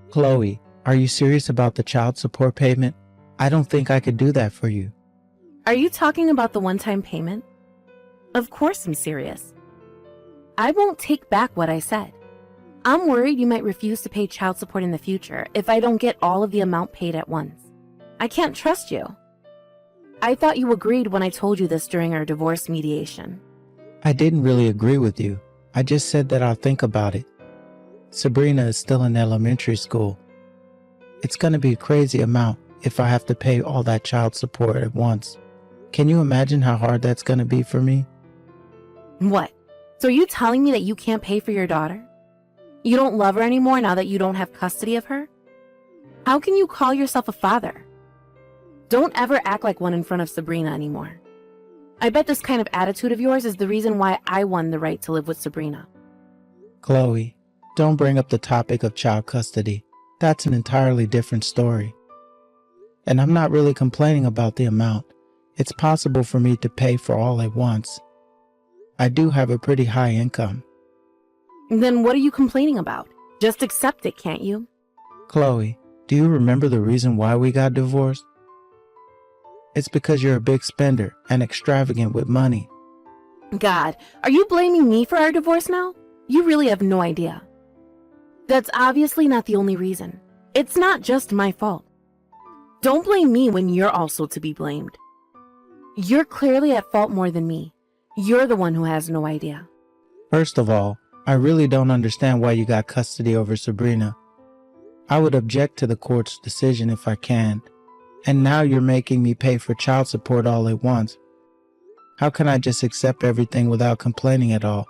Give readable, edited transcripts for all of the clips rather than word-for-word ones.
Chloe, are you serious about the child support payment? I don't think I could do that for you. Are you talking about the one-time payment? Of course I'm serious. I won't take back what I said. I'm worried you might refuse to pay child support in the future if I don't get all of the amount paid at once. I can't trust you. I thought you agreed when I told you this during our divorce mediation. I didn't really agree with you. I just said that I'll think about it. Sabrina is still in elementary school. It's going to be a crazy amount if I have to pay all that child support at once. Can you imagine how hard that's going to be for me? What? So are you telling me that you can't pay for your daughter? You don't love her anymore now that you don't have custody of her? How can you call yourself a father? Don't ever act like one in front of Sabrina anymore. I bet this kind of attitude of yours is the reason why I won the right to live with Sabrina. Chloe, don't bring up the topic of child custody. That's an entirely different story. And I'm not really complaining about the amount. It's possible for me to pay for all at once. I do have a pretty high income. Then what are you complaining about? Just accept it, can't you? Chloe, do you remember the reason why we got divorced? It's because you're a big spender and extravagant with money. God, are you blaming me for our divorce now? You really have no idea. That's obviously not the only reason. It's not just my fault. Don't blame me when you're also to be blamed. You're clearly at fault more than me. You're the one who has no idea. First of all, I really don't understand why you got custody over Sabrina. I would object to the court's decision if I can. And now you're making me pay for child support all at once. How can I just accept everything without complaining at all?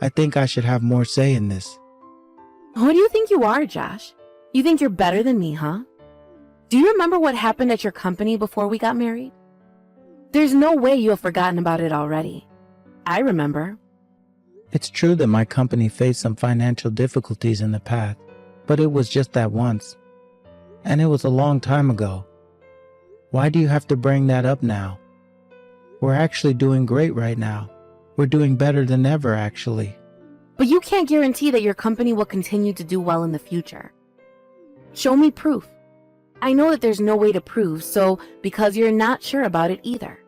I think I should have more say in this. Who do you think you are, Josh? You think you're better than me, huh? Do you remember what happened at your company before we got married? There's no way you have forgotten about it already. I remember. It's true that my company faced some financial difficulties in the past, but it was just that once. And it was a long time ago. Why do you have to bring that up now? We're actually doing great right now. We're doing better than ever, actually. But you can't guarantee that your company will continue to do well in the future. Show me proof. I know that there's no way to prove, so because you're not sure about it either.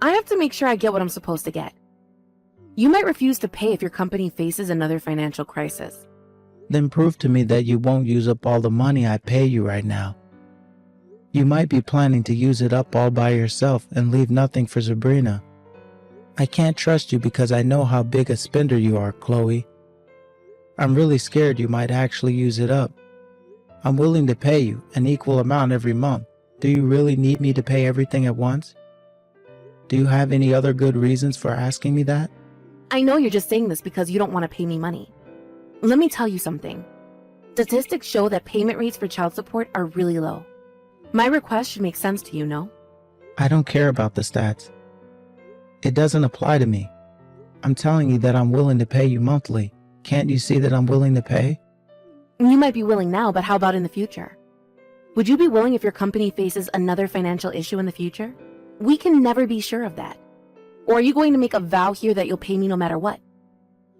I have to make sure I get what I'm supposed to get. You might refuse to pay if your company faces another financial crisis. Then prove to me that you won't use up all the money I pay you right now. You might be planning to use it up all by yourself and leave nothing for Sabrina. I can't trust you because I know how big a spender you are, Chloe. I'm really scared you might actually use it up. I'm willing to pay you an equal amount every month. Do you really need me to pay everything at once? Do you have any other good reasons for asking me that? I know you're just saying this because you don't want to pay me money. Let me tell you something. Statistics show that payment rates for child support are really low. My request should make sense to you, no? I don't care about the stats. It doesn't apply to me. I'm telling you that I'm willing to pay you monthly. Can't you see that I'm willing to pay? You might be willing now, but how about in the future? Would you be willing if your company faces another financial issue in the future? We can never be sure of that. Or are you going to make a vow here that you'll pay me no matter what?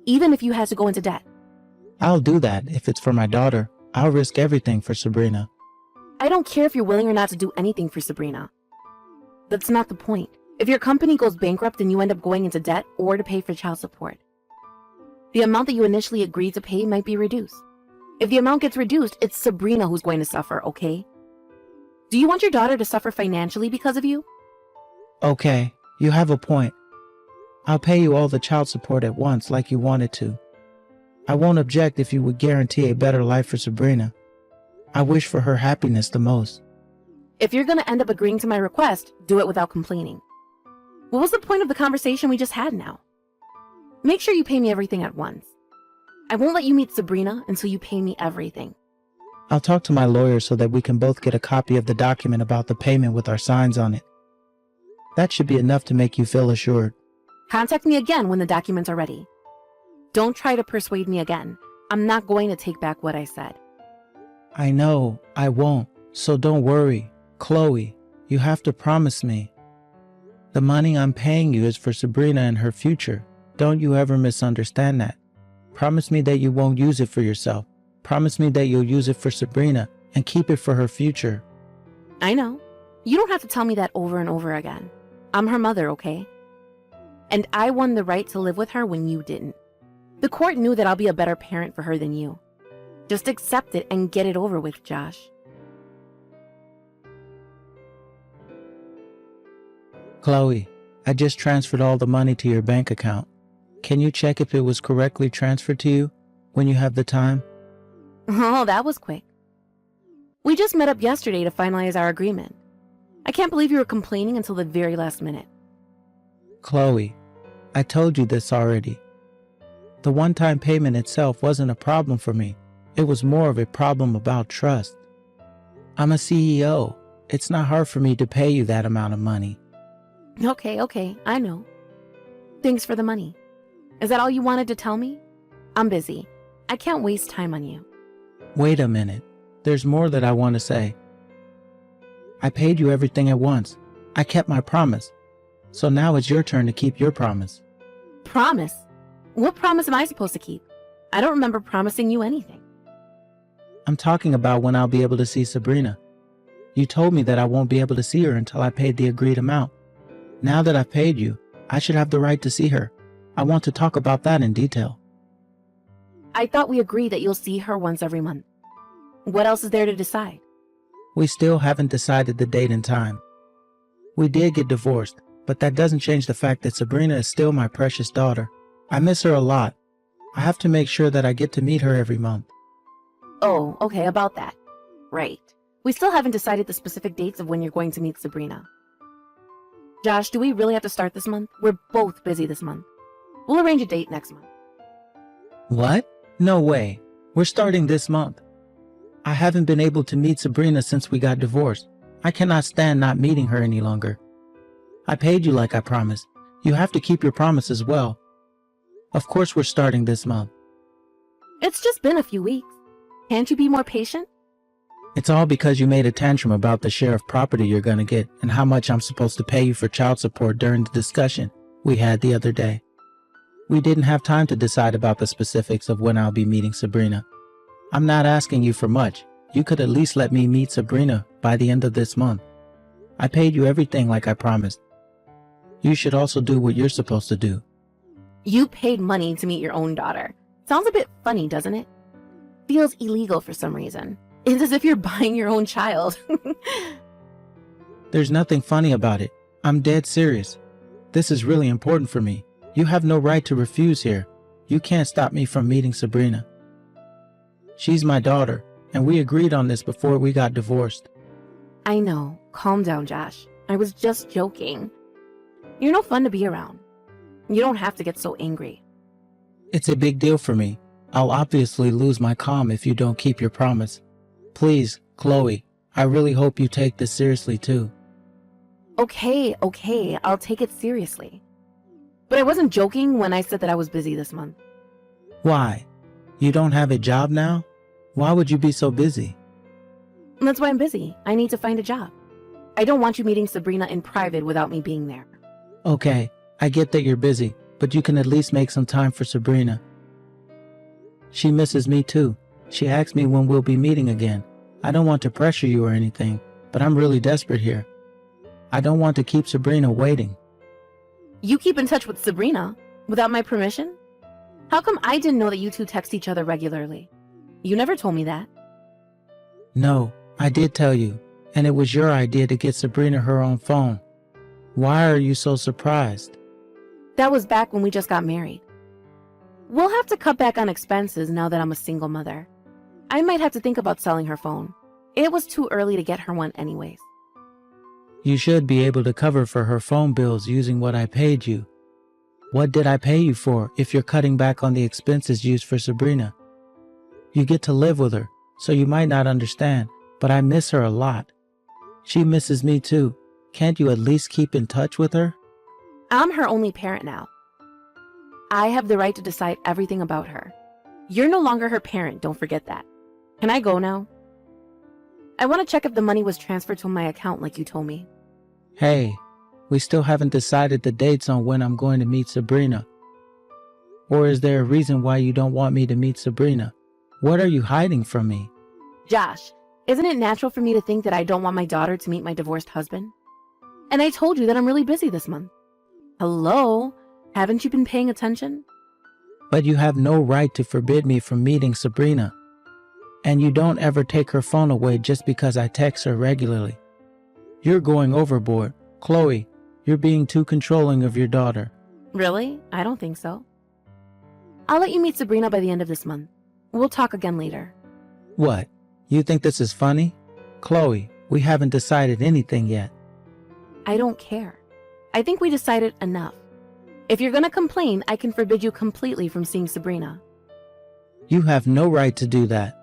Even if you had to go into debt? I'll do that if it's for my daughter. I'll risk everything for Sabrina. I don't care if you're willing or not to do anything for Sabrina. That's not the point. If your company goes bankrupt and you end up going into debt or to pay for child support, the amount that you initially agreed to pay might be reduced. If the amount gets reduced, it's Sabrina who's going to suffer, okay? Do you want your daughter to suffer financially because of you? Okay, you have a point. I'll pay you all the child support at once like you wanted to. I won't object if you would guarantee a better life for Sabrina. I wish for her happiness the most. If you're going to end up agreeing to my request, do it without complaining. What was the point of the conversation we just had now? Make sure you pay me everything at once. I won't let you meet Sabrina until you pay me everything. I'll talk to my lawyer so that we can both get a copy of the document about the payment with our signs on it. That should be enough to make you feel assured. Contact me again when the documents are ready. Don't try to persuade me again. I'm not going to take back what I said. I know, I won't, so don't worry. Chloe, you have to promise me. The money I'm paying you is for Sabrina and her future. Don't you ever misunderstand that. Promise me that you won't use it for yourself. Promise me that you'll use it for Sabrina and keep it for her future. I know. You don't have to tell me that over and over again. I'm her mother, okay? And I won the right to live with her when you didn't. The court knew that I'll be a better parent for her than you. Just accept it and get it over with, Josh. Chloe, I just transferred all the money to your bank account. Can you check if it was correctly transferred to you when you have the time? Oh, that was quick. We just met up yesterday to finalize our agreement. I can't believe you were complaining until the very last minute. Chloe, I told you this already. The one-time payment itself wasn't a problem for me. It was more of a problem about trust. I'm a CEO. It's not hard for me to pay you that amount of money. Okay, I know. Thanks for the money. Is that all you wanted to tell me? I'm busy. I can't waste time on you. Wait a minute. There's more that I want to say. I paid you everything at once. I kept my promise. So now it's your turn to keep your promise. Promise? What promise am I supposed to keep? I don't remember promising you anything. I'm talking about when I'll be able to see Sabrina. You told me that I won't be able to see her until I paid the agreed amount. Now that I've paid you, I should have the right to see her. I want to talk about that in detail. I thought we agreed that you'll see her once every month. What else is there to decide? We still haven't decided the date and time. We did get divorced, but that doesn't change the fact that Sabrina is still my precious daughter. I miss her a lot. I have to make sure that I get to meet her every month. Oh, okay, about that. Right. We still haven't decided the specific dates of when you're going to meet Sabrina. Josh, do we really have to start this month? We're both busy this month. We'll arrange a date next month. What? No way. We're starting this month. I haven't been able to meet Sabrina since we got divorced. I cannot stand not meeting her any longer. I paid you like I promised. You have to keep your promise as well. Of course we're starting this month. It's just been a few weeks. Can't you be more patient? It's all because you made a tantrum about the share of property you're gonna get and how much I'm supposed to pay you for child support during the discussion we had the other day. We didn't have time to decide about the specifics of when I'll be meeting Sabrina. I'm not asking you for much. You could at least let me meet Sabrina by the end of this month. I paid you everything like I promised. You should also do what you're supposed to do. You paid money to meet your own daughter. Sounds a bit funny, doesn't it? Feels illegal for some reason. It's as if you're buying your own child. There's nothing funny about it. I'm dead serious. This is really important for me. You have no right to refuse here. You can't stop me from meeting Sabrina. She's my daughter, and we agreed on this before we got divorced. I know. Calm down, Josh. I was just joking. You're no fun to be around. You don't have to get so angry. It's a big deal for me. I'll obviously lose my calm if you don't keep your promise. Please, Chloe, I really hope you take this seriously too. Okay, I'll take it seriously. But I wasn't joking when I said that I was busy this month. Why? You don't have a job now? Why would you be so busy? That's why I'm busy. I need to find a job. I don't want you meeting Sabrina in private without me being there. Okay, I get that you're busy, but you can at least make some time for Sabrina. She misses me too. She asked me when we'll be meeting again. I don't want to pressure you or anything, but I'm really desperate here. I don't want to keep Sabrina waiting. You keep in touch with Sabrina without my permission? How come I didn't know that you two text each other regularly? You never told me that. No, I did tell you, and it was your idea to get Sabrina her own phone. Why are you so surprised? That was back when we just got married. We'll have to cut back on expenses now that I'm a single mother. I might have to think about selling her phone. It was too early to get her one anyways. You should be able to cover for her phone bills using what I paid you. What did I pay you for if you're cutting back on the expenses used for Sabrina? You get to live with her, so you might not understand, but I miss her a lot. She misses me too. Can't you at least keep in touch with her? I'm her only parent now. I have the right to decide everything about her. You're no longer her parent, don't forget that. Can I go now? I want to check if the money was transferred to my account like you told me. Hey, we still haven't decided the dates on when I'm going to meet Sabrina. Or is there a reason why you don't want me to meet Sabrina? What are you hiding from me? Josh, isn't it natural for me to think that I don't want my daughter to meet my divorced husband? And I told you that I'm really busy this month. Hello? Haven't you been paying attention? But you have no right to forbid me from meeting Sabrina. And you don't ever take her phone away just because I text her regularly. You're going overboard. Chloe, you're being too controlling of your daughter. Really? I don't think so. I'll let you meet Sabrina by the end of this month. We'll talk again later. What? You think this is funny? Chloe, we haven't decided anything yet. I don't care. I think we decided enough. If you're gonna complain, I can forbid you completely from seeing Sabrina. You have no right to do that.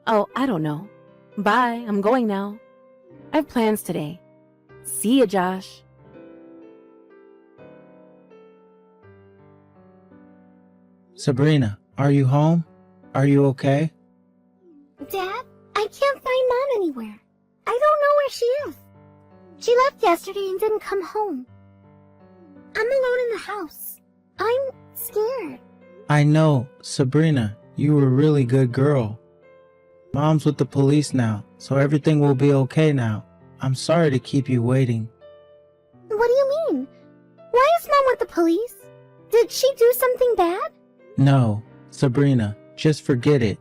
Oh, I don't know. Bye, I'm going now. I have plans today. See ya, Josh. Sabrina, are you home? Are you okay? Dad, I can't find Mom anywhere. I don't know where she is. She left yesterday and didn't come home. I'm alone in the house. I'm scared. I know, Sabrina, you were a really good girl. Mom's with the police now, so everything will be okay now. I'm sorry to keep you waiting. What do you mean? Why is Mom with the police? Did she do something bad? No, Sabrina, just forget it.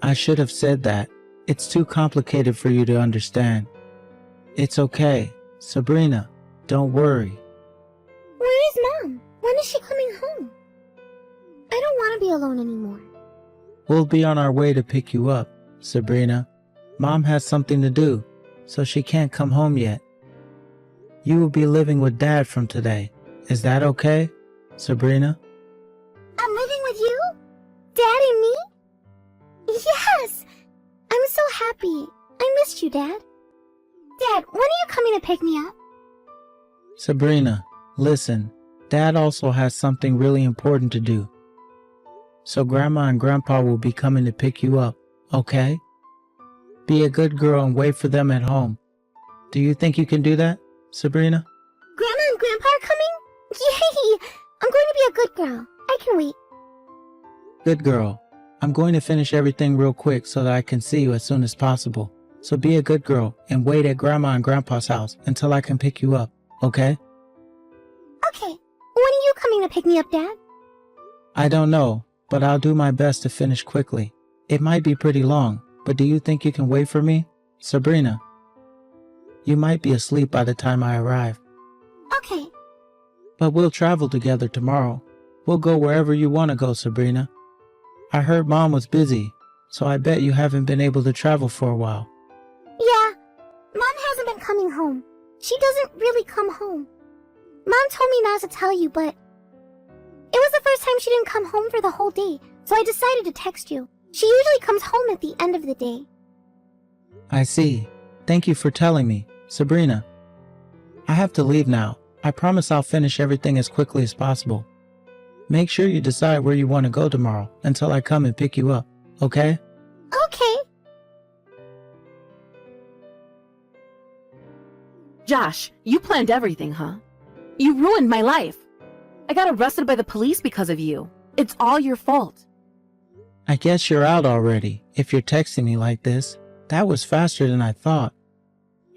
I should have said that. It's too complicated for you to understand. It's okay. Sabrina, don't worry. Where is Mom? When is she coming home? I don't want to be alone anymore. We'll be on our way to pick you up, Sabrina. Mom has something to do, so she can't come home yet. You will be living with Dad from today. Is that okay, Sabrina? I'm living with you? Dad and me? Yes! I'm so happy. I missed you, Dad. Dad, when are you coming to pick me up? Sabrina, listen. Dad also has something really important to do. So Grandma and Grandpa will be coming to pick you up, okay? Be a good girl and wait for them at home. Do you think you can do that, Sabrina? Grandma and Grandpa are coming? Yay! I'm going to be a good girl. I can wait. Good girl. I'm going to finish everything real quick so that I can see you as soon as possible. So be a good girl and wait at Grandma and Grandpa's house until I can pick you up, okay? Okay. When are you coming to pick me up, Dad? I don't know, but I'll do my best to finish quickly. It might be pretty long, but do you think you can wait for me, Sabrina? You might be asleep by the time I arrive. Okay. But we'll travel together tomorrow. We'll go wherever you want to go, Sabrina. I heard Mom was busy, so I bet you haven't been able to travel for a while. Yeah. Mom hasn't been coming home. She doesn't really come home. Mom told me not to tell you, but it was the first time she didn't come home for the whole day, so I decided to text you. She usually comes home at the end of the day. I see. Thank you for telling me, Sabrina. I have to leave now. I promise I'll finish everything as quickly as possible. Make sure you decide where you want to go tomorrow until I come and pick you up, okay? Okay. Josh, you planned everything, huh? You ruined my life. I got arrested by the police because of you. It's all your fault. I guess you're out already, if you're texting me like this. That was faster than I thought.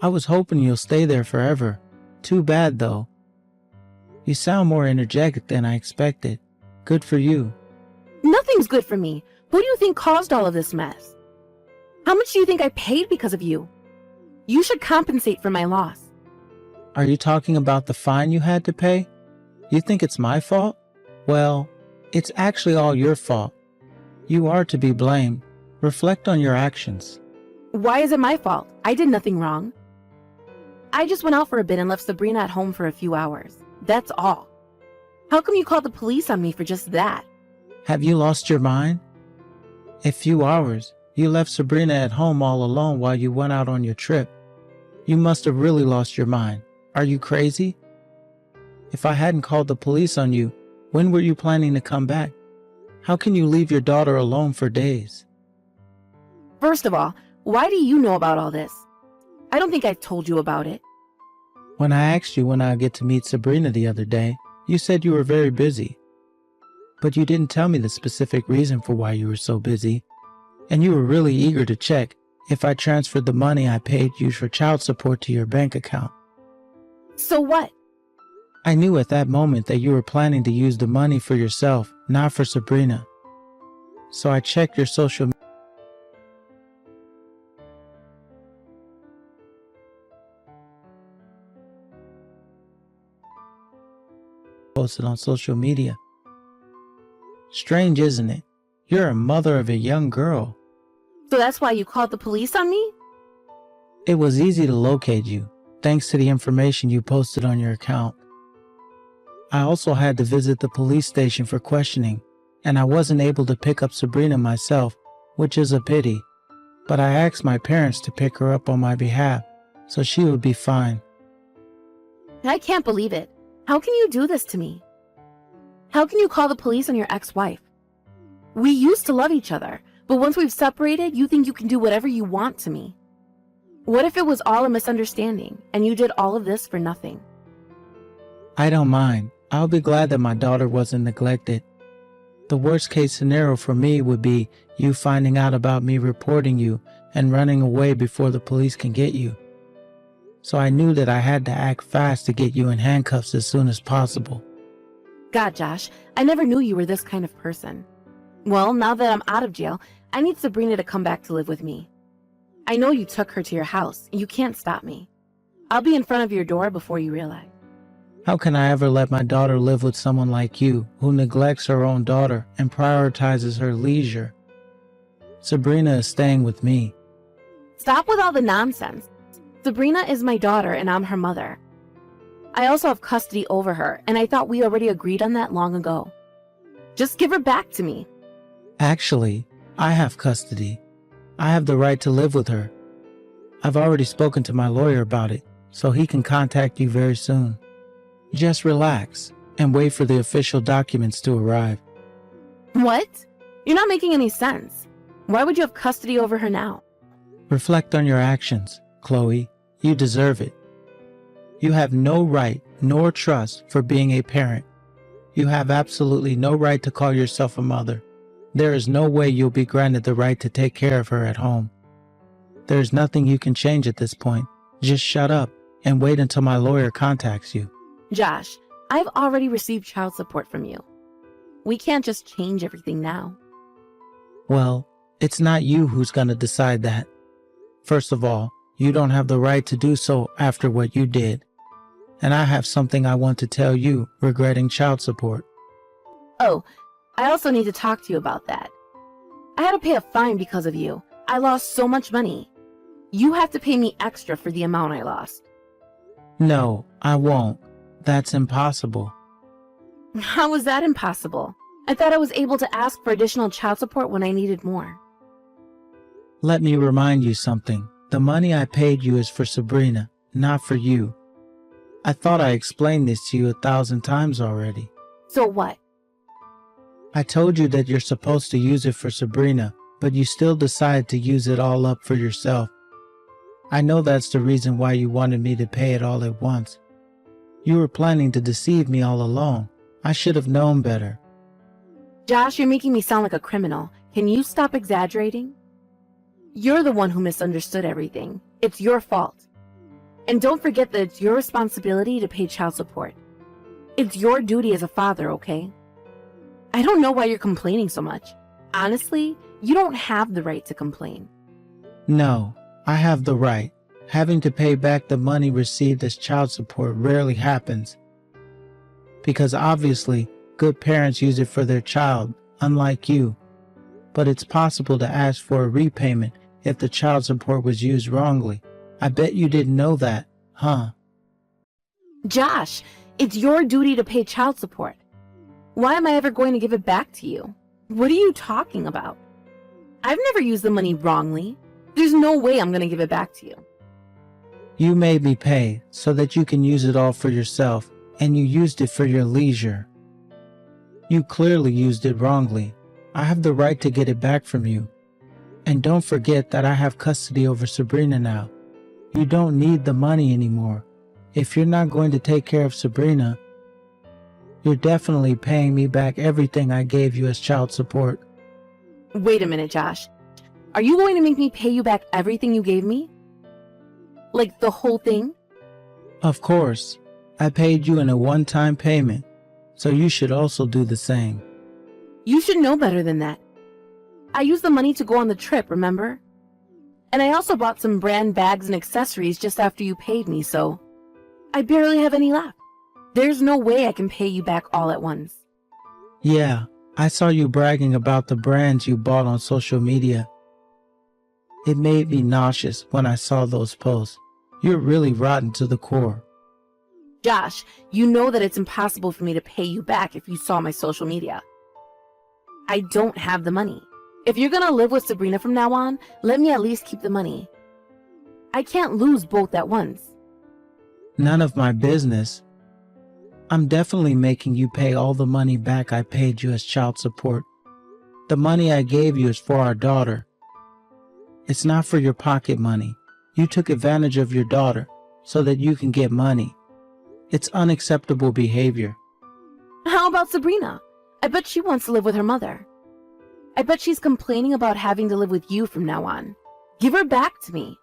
I was hoping you'll stay there forever. Too bad, though. You sound more energetic than I expected. Good for you. Nothing's good for me. Who do you think caused all of this mess? How much do you think I paid because of you? You should compensate for my loss. Are you talking about the fine you had to pay? You think it's my fault? Well, it's actually all your fault. You are to be blamed. Reflect on your actions. Why is it my fault? I did nothing wrong. I just went out for a bit and left Sabrina at home for a few hours. That's all. How come you called the police on me for just that? Have you lost your mind? A few hours. You left Sabrina at home all alone while you went out on your trip. You must have really lost your mind. Are you crazy? If I hadn't called the police on you, when were you planning to come back? How can you leave your daughter alone for days? First of all, why do you know about all this? I don't think I told you about it. When I asked you when I'd get to meet Sabrina the other day, you said you were very busy. but you didn't tell me the specific reason for why you were so busy. And you were really eager to check if I transferred the money I paid you for child support to your bank account. So what? I knew at that moment that you were planning to use the money for yourself, not for Sabrina. So I checked your social media. Posted on social media. Strange, isn't it? You're a mother of a young girl. So that's why you called the police on me? It was easy to locate you, thanks to the information you posted on your account. I also had to visit the police station for questioning, and I wasn't able to pick up Sabrina myself, which is a pity. But I asked my parents to pick her up on my behalf, so she would be fine. I can't believe it. How can you do this to me? How can you call the police on your ex-wife? We used to love each other, but once we've separated, you think you can do whatever you want to me. What if it was all a misunderstanding, and you did all of this for nothing? I don't mind. I'll be glad that my daughter wasn't neglected. The worst case scenario for me would be you finding out about me reporting you and running away before the police can get you. So I knew that I had to act fast to get you in handcuffs as soon as possible. God, Josh, I never knew you were this kind of person. Well, now that I'm out of jail, I need Sabrina to come back to live with me. I know you took her to your house. You can't stop me. I'll be in front of your door before you realize. How can I ever let my daughter live with someone like you who neglects her own daughter and prioritizes her leisure? Sabrina is staying with me. Stop with all the nonsense. Sabrina is my daughter and I'm her mother. I also have custody over her, and I thought we already agreed on that long ago. Just give her back to me. Actually, I have custody. I have the right to live with her. I've already spoken to my lawyer about it, so he can contact you very soon. Just relax and wait for the official documents to arrive. What? You're not making any sense. Why would you have custody over her now? Reflect on your actions, Chloe. You deserve it. You have no right nor trust for being a parent. You have absolutely no right to call yourself a mother. There is no way you'll be granted the right to take care of her at home. There is nothing you can change at this point. Just shut up and wait until my lawyer contacts you. Josh, I've already received child support from you. We can't just change everything now. Well, it's not you who's going to decide that. First of all, you don't have the right to do so after what you did. And I have something I want to tell you regarding child support. Oh, I also need to talk to you about that. I had to pay a fine because of you. I lost so much money. You have to pay me extra for the amount I lost. No, I won't. That's impossible. How was that impossible? I thought I was able to ask for additional child support when I needed more. Let me remind you something. The money I paid you is for Sabrina, not for you. I thought I explained this to you 1,000 times already. So what? I told you that you're supposed to use it for Sabrina, but you still decide to use it all up for yourself. I know that's the reason why you wanted me to pay it all at once. You were planning to deceive me all along. I should have known better. Josh, you're making me sound like a criminal. Can you stop exaggerating? You're the one who misunderstood everything. It's your fault. And don't forget that it's your responsibility to pay child support. It's your duty as a father, okay? I don't know why you're complaining so much. Honestly, you don't have the right to complain. No, I have the right. Having to pay back the money received as child support rarely happens. Because obviously, good parents use it for their child, unlike you. But it's possible to ask for a repayment if the child support was used wrongly. I bet you didn't know that, huh? Josh, it's your duty to pay child support. Why am I ever going to give it back to you? What are you talking about? I've never used the money wrongly. There's no way I'm going to give it back to you. You made me pay so that you can use it all for yourself, and you used it for your leisure. You clearly used it wrongly. I have the right to get it back from you. And don't forget that I have custody over Sabrina now. You don't need the money anymore. If you're not going to take care of Sabrina, You're definitely paying me back everything I gave you as child support. Wait a minute, Josh. Are you going to make me pay you back everything you gave me? Like the whole thing? Of course. I paid you in a one-time payment, so you should also do the same. You should know better than that. I used the money to go on the trip, remember? And I also bought some brand bags and accessories just after you paid me, so I barely have any left. There's no way I can pay you back all at once. Yeah, I saw you bragging about the brands you bought on social media. It made me nauseous when I saw those posts. You're really rotten to the core. Josh, you know that it's impossible for me to pay you back if you saw my social media. I don't have the money. If you're gonna live with Sabrina from now on, let me at least keep the money. I can't lose both at once. None of my business. I'm definitely making you pay all the money back I paid you as child support. The money I gave you is for our daughter. It's not for your pocket money. You took advantage of your daughter so that you can get money. It's unacceptable behavior. How about Sabrina? I bet she wants to live with her mother. I bet she's complaining about having to live with you from now on. Give her back to me.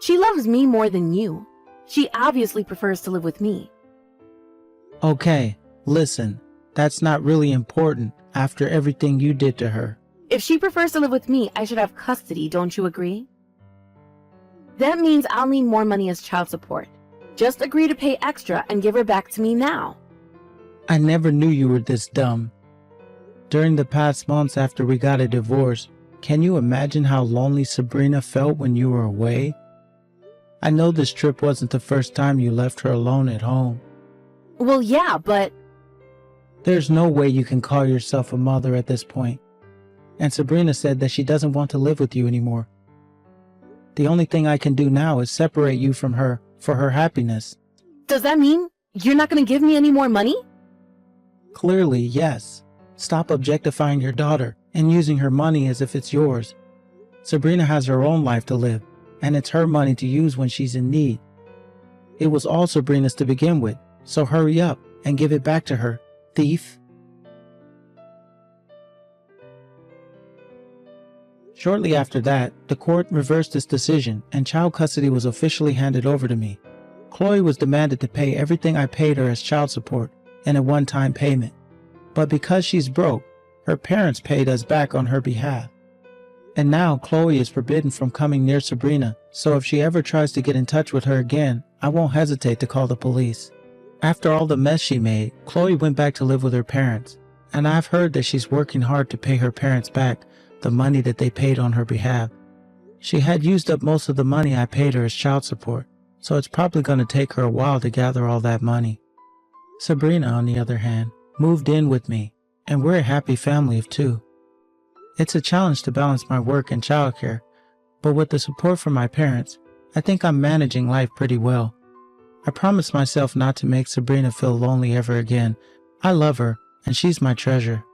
She loves me more than you. She obviously prefers to live with me. Okay, listen, that's not really important after everything you did to her. If she prefers to live with me, I should have custody, don't you agree? That means I'll need more money as child support. Just agree to pay extra and give her back to me now. I never knew you were this dumb. During the past months after we got a divorce, can you imagine how lonely Sabrina felt when you were away? I know this trip wasn't the first time you left her alone at home. Well, yeah, but There's no way you can call yourself a mother at this point. And Sabrina said that she doesn't want to live with you anymore. The only thing I can do now is separate you from her for her happiness. does that mean you're not going to give me any more money? Clearly, yes. Stop objectifying your daughter and using her money as if it's yours. Sabrina has her own life to live, and it's her money to use when she's in need. It was all Sabrina's to begin with, so hurry up and give it back to her, thief. Shortly after that, the court reversed its decision and child custody was officially handed over to me. Chloe was demanded to pay everything I paid her as child support in a one-time payment. But because she's broke, her parents paid us back on her behalf. And now Chloe is forbidden from coming near Sabrina, so if she ever tries to get in touch with her again, I won't hesitate to call the police. After all the mess she made, Chloe went back to live with her parents, and I've heard that she's working hard to pay her parents back the money that they paid on her behalf. She had used up most of the money I paid her as child support, so it's probably going to take her a while to gather all that money. Sabrina, on the other hand, moved in with me, and we're a happy family of two. It's a challenge to balance my work and childcare, but with the support from my parents, I think I'm managing life pretty well. I promised myself not to make Sabrina feel lonely ever again. I love her, and she's my treasure.